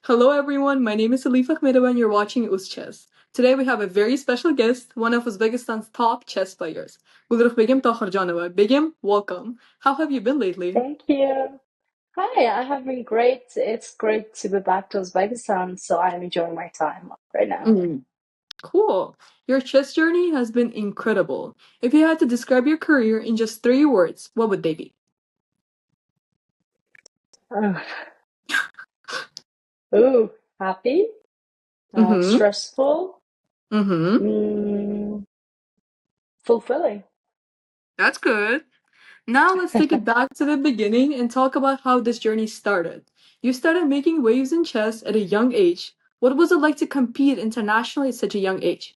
Hello everyone, my name is Elif Akhmedova and you're watching Chess. Today we have a very special guest, one of Uzbekistan's top chess players, Gulruhbegim Tohirjonova. Begim, welcome. How have you been lately? Thank you. Hi, I have been great. It's great to be back to Uzbekistan, so I'm enjoying my time right now. Mm, cool. Your chess journey has been incredible. If you had to describe your career in just three words, what would they be? Uh, ooh, happy, Mm-hmm. stressful, Mm-hmm. mm, fulfilling. That's good. Now let's take it back to the beginning and talk about how this journey started. You started making waves in chess at a young age. What was it like to compete internationally at such a young age?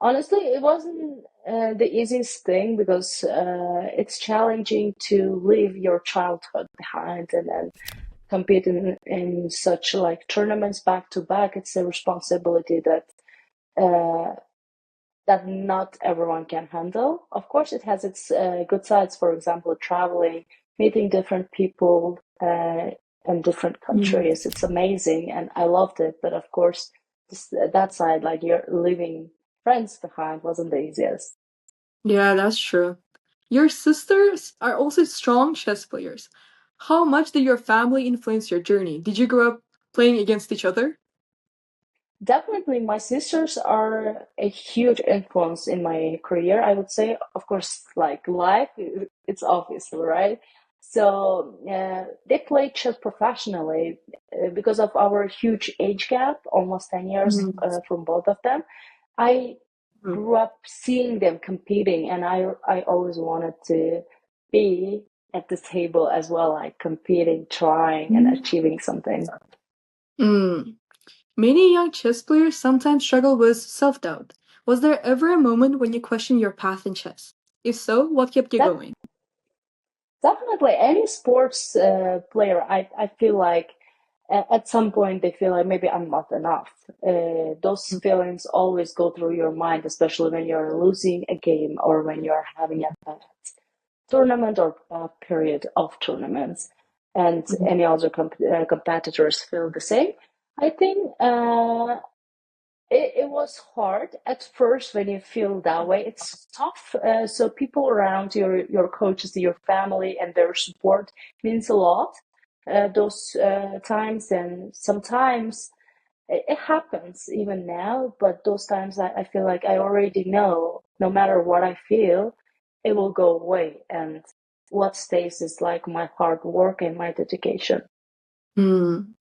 Honestly, it wasn't the easiest thing because it's challenging to leave your childhood behind and then compete in such like tournaments back to back. It's a responsibility uh, that not everyone can handle. Of course, it has its good sides. For example, traveling, meeting different people in different Mm. countries. It's amazing, and I loved it. But of course, that side, like you're leaving friends behind, wasn't the easiest. Yeah, that's true. Your sisters are also strong chess players. How much did your family influence your journey? Did you grow up playing against each other? Definitely, my sisters are a huge influence in my career. I would say, of course, like life, it's obvious, right? So they play chess professionally because of our huge age gap, almost 10 years Mhm. from both of them. I grew up seeing them competing, and I always wanted to be at the table as well, like competing, trying, and Mhm. achieving something. Mm. Many young chess players sometimes struggle with self doubt. Was there ever a moment when you questioned your path in chess? If so, what kept you That going? Definitely, any sports player, I feel like at some point they feel like maybe I'm not enough. Those feelings always go through your mind, especially when you're losing a game or when you're having a bad tournament or bad period of tournaments, and any other competitors feel the same. I think it was hard at first when you feel that way. It's tough. So people around your coaches, your family, and their support means a lot. Those times, and sometimes it happens even now. But those times, I feel like I already know. No matter what I feel, it will go away. And what stays is like my hard work and my dedication. Hmm.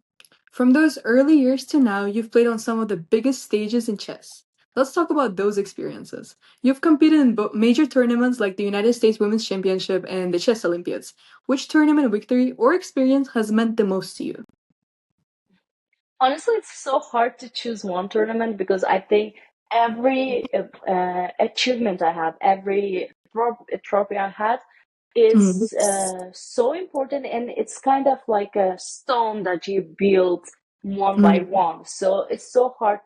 From those early years to now, you've played on some of the biggest stages in chess. Let's talk about those experiences. You've competed in major tournaments like the United States Women's Championship and the Chess Olympiads. Which tournament victory or experience has meant the most to you? Honestly, it's so hard to choose one tournament because I think every achievement I have, every trophy I had Mhm. is so important, and it's kind of like a stone that you build one by Mhm. one. So it's so hard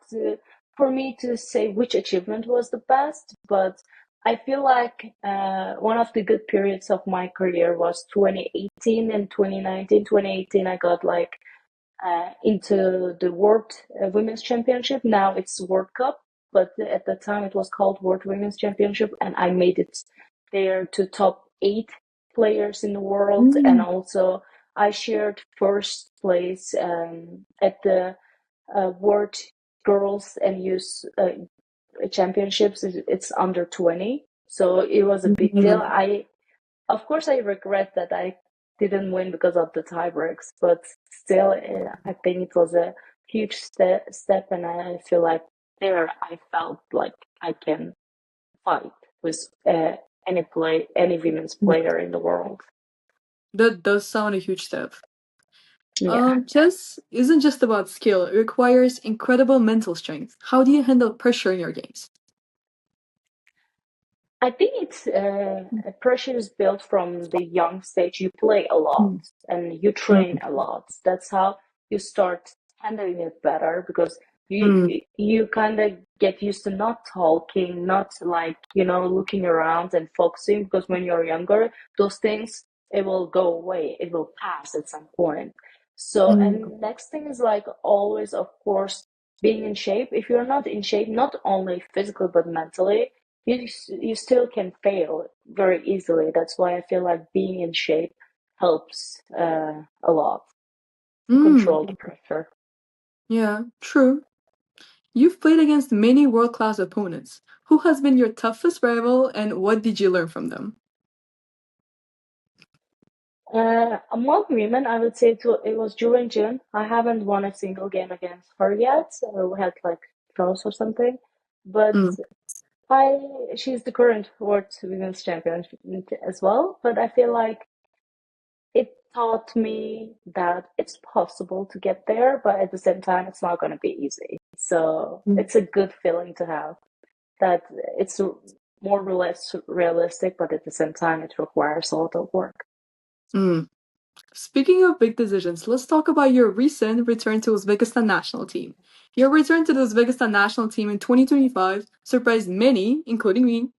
for me to say which achievement was the best, but I feel like one of the good periods of my career was 2018 and 2019. 2018, I got like into the World Women's Championship. Now it's World Cup, but at the time it was called World Women's Championship, and I made it there to top eight players in the world, and Mm. also I shared first place at the World Girls and Youth Championships. It's under 20, so it was a big deal. Mhm. Of course, I regret that I didn't win because of the tie breaks, but still, I think it was a huge step, and I feel like there I felt like I can fight with any women's player in the world. That does sound a huge step. Yeah, Chess isn't just about skill, it requires incredible mental strength. How do you handle pressure in your games? I think it's pressure is built from the young stage. You play a lot Mm. and you train Mm. a lot. That's how you start handling it better because Mm. you kind of get used to not talking, not like looking around and focusing. Because when you're younger, those things it will go away. It will pass at some point. So, Mm, and next thing is like always, of course, being in shape. If you're not in shape, not only physically but mentally, you still can fail very easily. That's why I feel like being in shape helps a lot to control the mm, pressure. yeah, true. You've played against many world-class opponents. Who has been your toughest rival and what did you learn from them? Among women, I would say it was June June. I haven't won a single game against her yet. We had like draws or something, but Mm, I she's the current world women's champion as well. But I feel like it taught me that it's possible to get there, but at the same time, it's not going to be easy. So mm, it's a good feeling to have that it's more or less realistic, but at the same time, it requires a lot of work. mm. Speaking of big decisions, let's talk about your recent return to Uzbekistan national team. Your return to the Uzbekistan national team in 2025 surprised many, including me.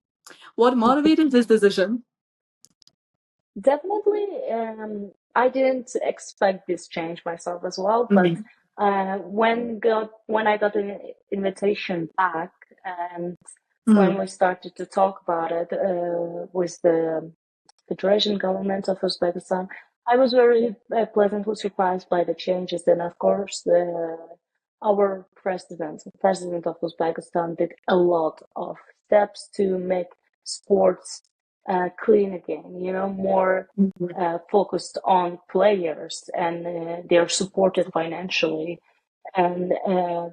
What motivated this decision? Definitely, I didn't expect this change myself as well, but Mm, when I got an invitation back, and when mm, we started to talk about it with the Federation government of Uzbekistan, I was very pleasantly surprised by the changes, and of course, our president of Uzbekistan, did a lot of steps to make sports clean again. You know, more mm, focused on players, and they're supported financially, and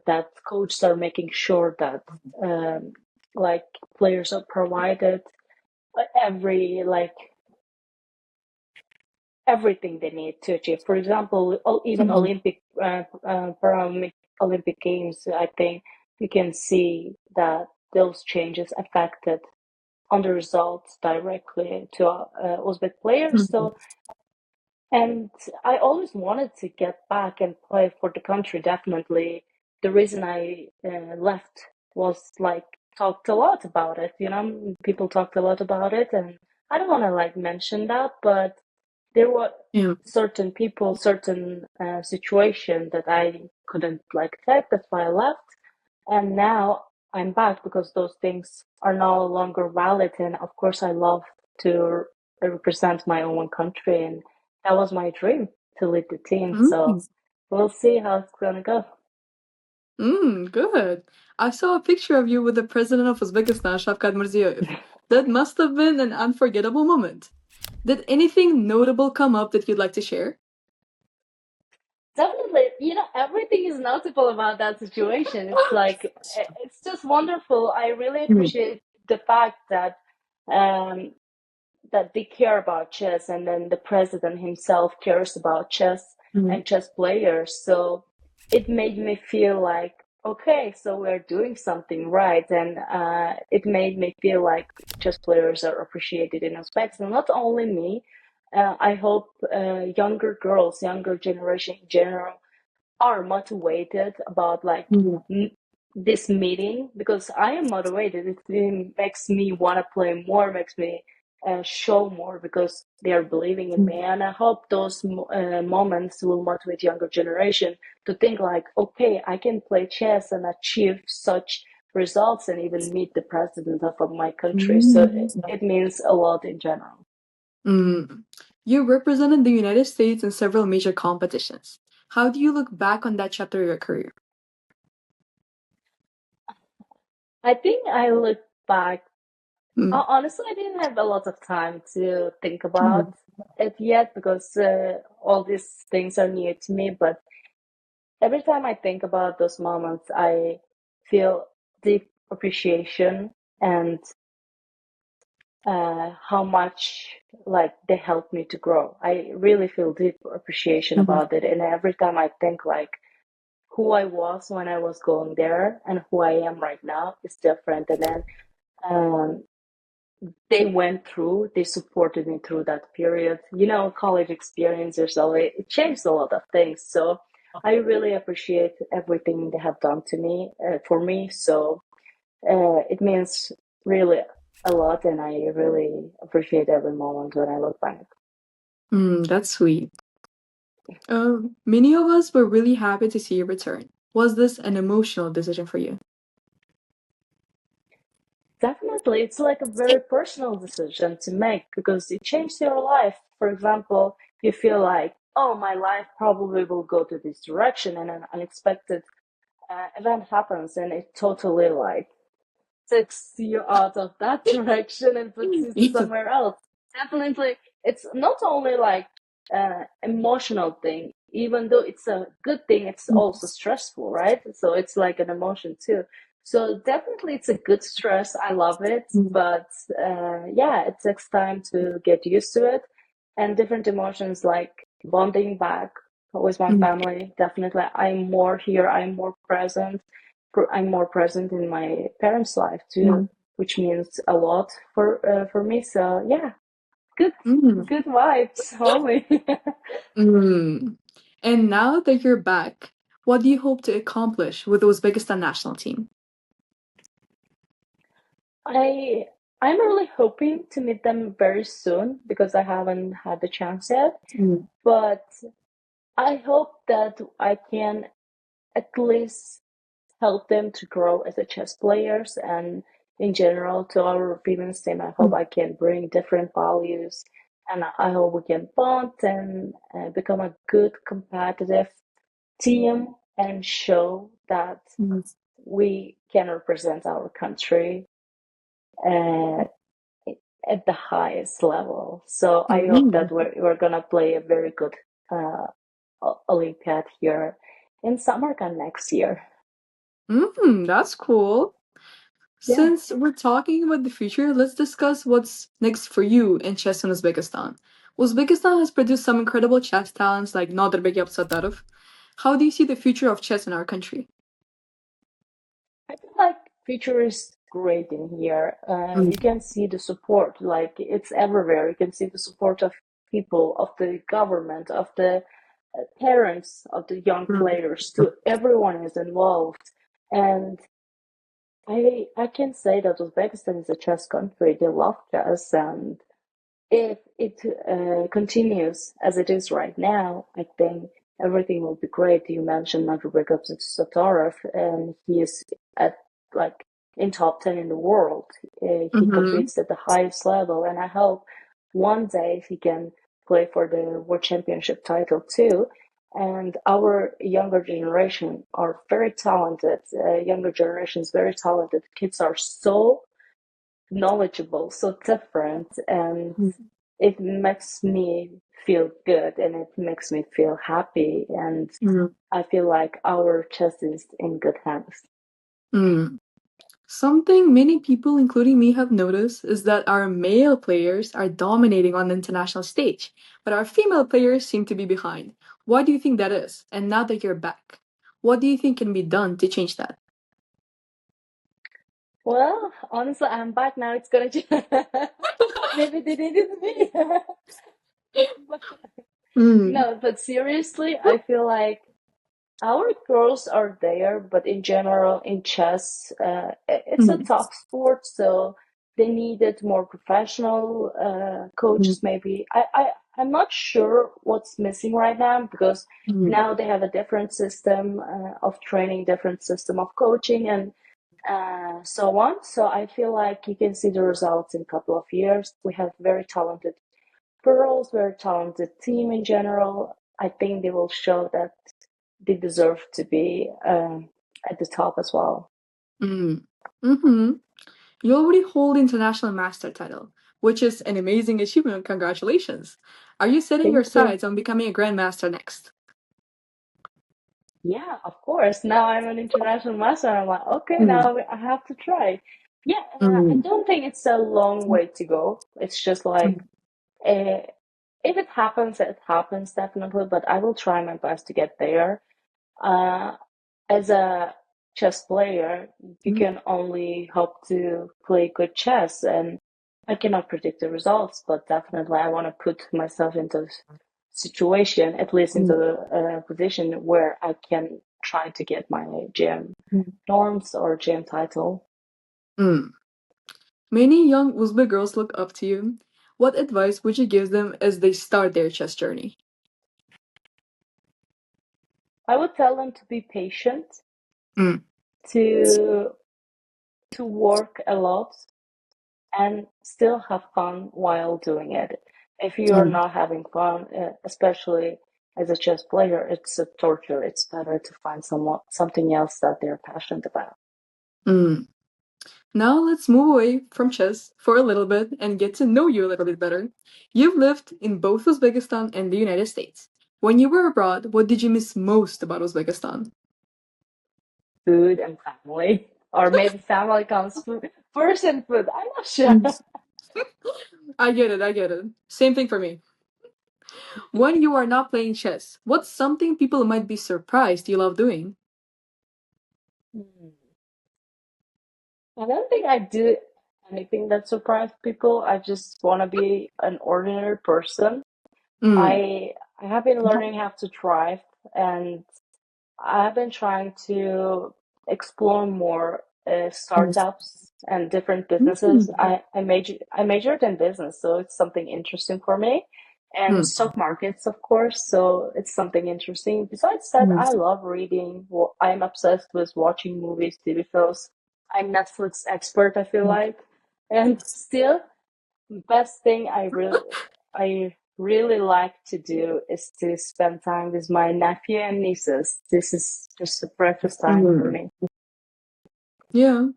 that coaches are making sure that like players are provided every like everything they need to achieve. For example, even mm, Olympic Paralympic Olympic Games, I think you can see that those changes affected on the results directly to Uzbek players. mm, So, and I always wanted to get back and play for the country. Definitely, the reason I left was like talked a lot about it. You know, people talked a lot about it, and I don't want to like mention that, but there were yeah. certain people, certain situation that I couldn't like take. That's why I left. And now I'm back because those things are no longer valid. And of course, I love to represent my own country. And that was my dream to lead the team. Mm, So we'll see how it's going to go. good. I saw a picture of you with the president of Uzbekistan, Shavkat Mirziyoyev. That must have been an unforgettable moment. Did anything notable come up that you'd like to share? Definitely, you know, everything is notable about that situation. It's like, it's just wonderful. I really Mm, appreciate the fact that um, they care about chess, and then the president himself cares about chess mm, and chess players. So it made me feel like, okay, so we're doing something right. And it made me feel like chess players are appreciated in aspects, and not only me. I hope younger girls, younger generation in general, are motivated about like mm, this meeting, because I am motivated. It makes me want to play more, makes me show more because they are believing in me. mm, And I hope those moments will motivate younger generation to think like, okay, I can play chess and achieve such results and even meet the president of my country. So mm. it means a lot in general. Mm. You represented the United States in several major competitions. How do you look back on that chapter of your career? I think I look back. Mm, Honestly, I didn't have a lot of time to think mm, about it yet because all these things are new to me. But every time I think about those moments, I feel deep appreciation, and how much like they helped me to grow. I really feel deep appreciation mm, about it. And every time I think like who I was when I was going there and who I am right now is different. And then um, they supported me through that period. You know, college experience yourself, it changed a lot of things. So I really appreciate everything they have done to me, for me. So it means really a lot, and I really appreciate every moment when I look back. that's sweet. Many of us were really happy to see you return. Was this an emotional decision for you? Definitely, it's like a very personal decision to make because it changes your life. For example, you feel like, oh, my life probably will go to this direction, and an unexpected event happens, and it totally like takes you out of that direction and puts you somewhere else. Definitely, it's not only like emotional thing, even though it's a good thing, it's also stressful, right? So it's like an emotion too. So definitely it's a good stress. I love it, but yeah, it takes time to get used to it. And different emotions like bonding back with my family. Definitely, I'm more here, I'm more present. I'm more present in my parents' life too, which means a lot for me. So yeah, good Mm. good vibes only. Mm. And now that you're back, what do you hope to accomplish with the Uzbekistan national team? I I'm really hoping to meet them very soon because I haven't had the chance yet. Mm. But I hope that I can at least help them to grow as a chess players and in general to our women's team. I hope I can bring different values and I hope we can bond and become a good competitive team and show that Mm. we can represent our country uh, at the highest level. So I hope Mm. that we're gonna play a very good uh, Olympiad here in Samarkand next year. That's cool. Yeah. Since we're talking about the future, let's discuss what's next for you in chess in Uzbekistan. Uzbekistan has produced some incredible chess talents like Nodirbek Absatarov. How do you see the future of chess in our country? I feel like future is great in here. Mm. You can see the support, like it's everywhere. You can see the support of people, of the government, of the parents, of the young players. To everyone is involved, and I can say that Uzbekistan is a chess country. They love chess, and if it continues as it is right now, I think everything will be great. You mentioned Nagorno Satorov, and he is at like in top 10 in the world. He Mm-hmm. competes at the highest level, and I hope one day he can play for the World Championship title too. And our younger generation are very talented. Younger generation is very talented. Kids are so knowledgeable, so different, and it makes me feel good and it makes me feel happy. And I feel like our chess is in good hands. Mm. Something many people, including me, have noticed is that our male players are dominating on the international stage, but our female players seem to be behind. Why do you think that is? And now that you're back, what do you think can be done to change that? Well, honestly, I'm back now. It's gonna maybe they needed me. But Mm. no, but seriously, I feel like our girls are there, but in general, in chess, it's a Mm. tough sport, so they needed more professional coaches. Maybe I'm not sure what's missing right now because Mm. now they have a different system of training, different system of coaching, and so on. So I feel like you can see the results in a couple of years. We have very talented girls, very talented team in general. I think they will show that they deserve to be at the top as well. Mm. Mm-hmm. You already hold international master title, which is an amazing achievement. Congratulations. Are you setting your Thank you. sights on becoming a grandmaster next? Yeah, of course. Now I'm an international master. I'm like, okay, Mm. now I have to try. Yeah, I Mm. don't think it's a long way to go. It's just like, uh, if it happens, it happens definitely, but I will try my best to get there. Uh, as a chess player, you Mm. can only hope to play good chess, and I cannot predict the results, but definitely I want to put myself into a situation, at least into Mm. a position where I can try to get my GM norms or GM title. Mm. Many young Uzbek girls look up to you. What advice would you give them as they start their chess journey? I would tell them to be patient, Mm, to work a lot, and still have fun while doing it. If you are mm, not having fun, especially as a chess player, it's a torture. It's better to find something else that they're passionate about. mm. Now let's move away from chess for a little bit and get to know you a little bit better. You've lived in both Uzbekistan and the United States. When you were abroad, what did you miss most about Uzbekistan? Food and family, or maybe family comes first and food. I'm not sure. Mm. I get it, I get it. Same thing for me. When you are not playing chess, what's something people might be surprised you love doing? Hmm. I don't think I do anything that surprised people. I just want to be an ordinary person. Mm, I have been learning how to drive, and I've been trying to explore more startups and different businesses. mm, I majored in business, so it's something interesting for me, and mm, stock markets, of course. So it's something interesting. Besides that, I mm, love reading. I'm obsessed with watching movies, TV shows. I'm Netflix expert, I feel like, and still best thing I really like to do is to spend time with my nephew and nieces. This is just a precious time for mm. me. Yeah.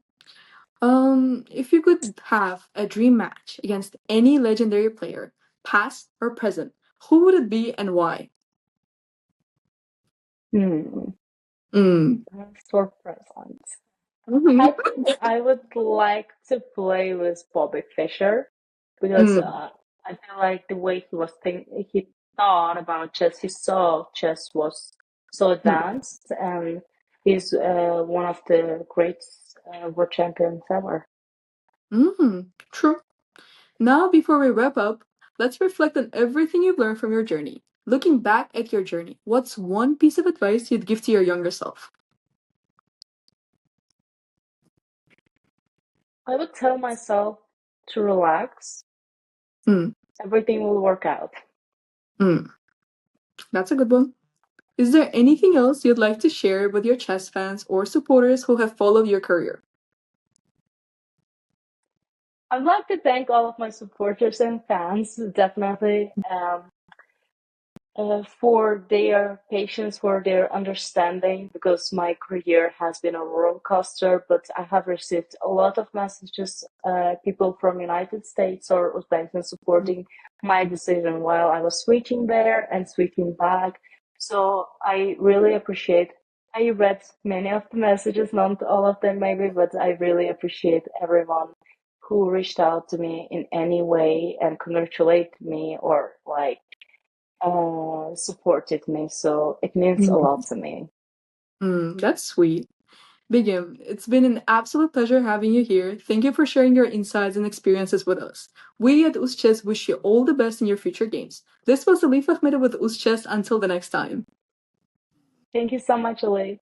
If you could have a dream match against any legendary player, past or present, who would it be and why? Hmm. Mm. For present. I Mhm. think I would like to play with Bobby Fischer because Mm. I feel like the way he thought about chess, he saw chess was so Mm. advanced, and he's one of the great world champions ever. Mm. True. Now, before we wrap up, let's reflect on everything you've learned from your journey. Looking back at your journey, what's one piece of advice you'd give to your younger self? I would tell myself to relax. Mm. Everything will work out. Mm. That's a good one. Is there anything else you'd like to share with your chess fans or supporters who have followed your career? I'd like to thank all of my supporters and fans, definitely. For their patience, for their understanding, because my career has been a roller coaster. But I have received a lot of messages, people from United States or Uzbekistan supporting my decision while I was switching there and switching back. So I really appreciate. I read many of the messages, not all of them maybe, but I really appreciate everyone who reached out to me in any way and congratulate me or like supported me. So it means a Mm. lot to me. That's sweet. Begim, it's been an absolute pleasure having you here. Thank you for sharing your insights and experiences with us. We at Uzces wish you all the best in your future games. This was Alif Ahmeda with Uzces. Until the next time. Thank you so much, Ali.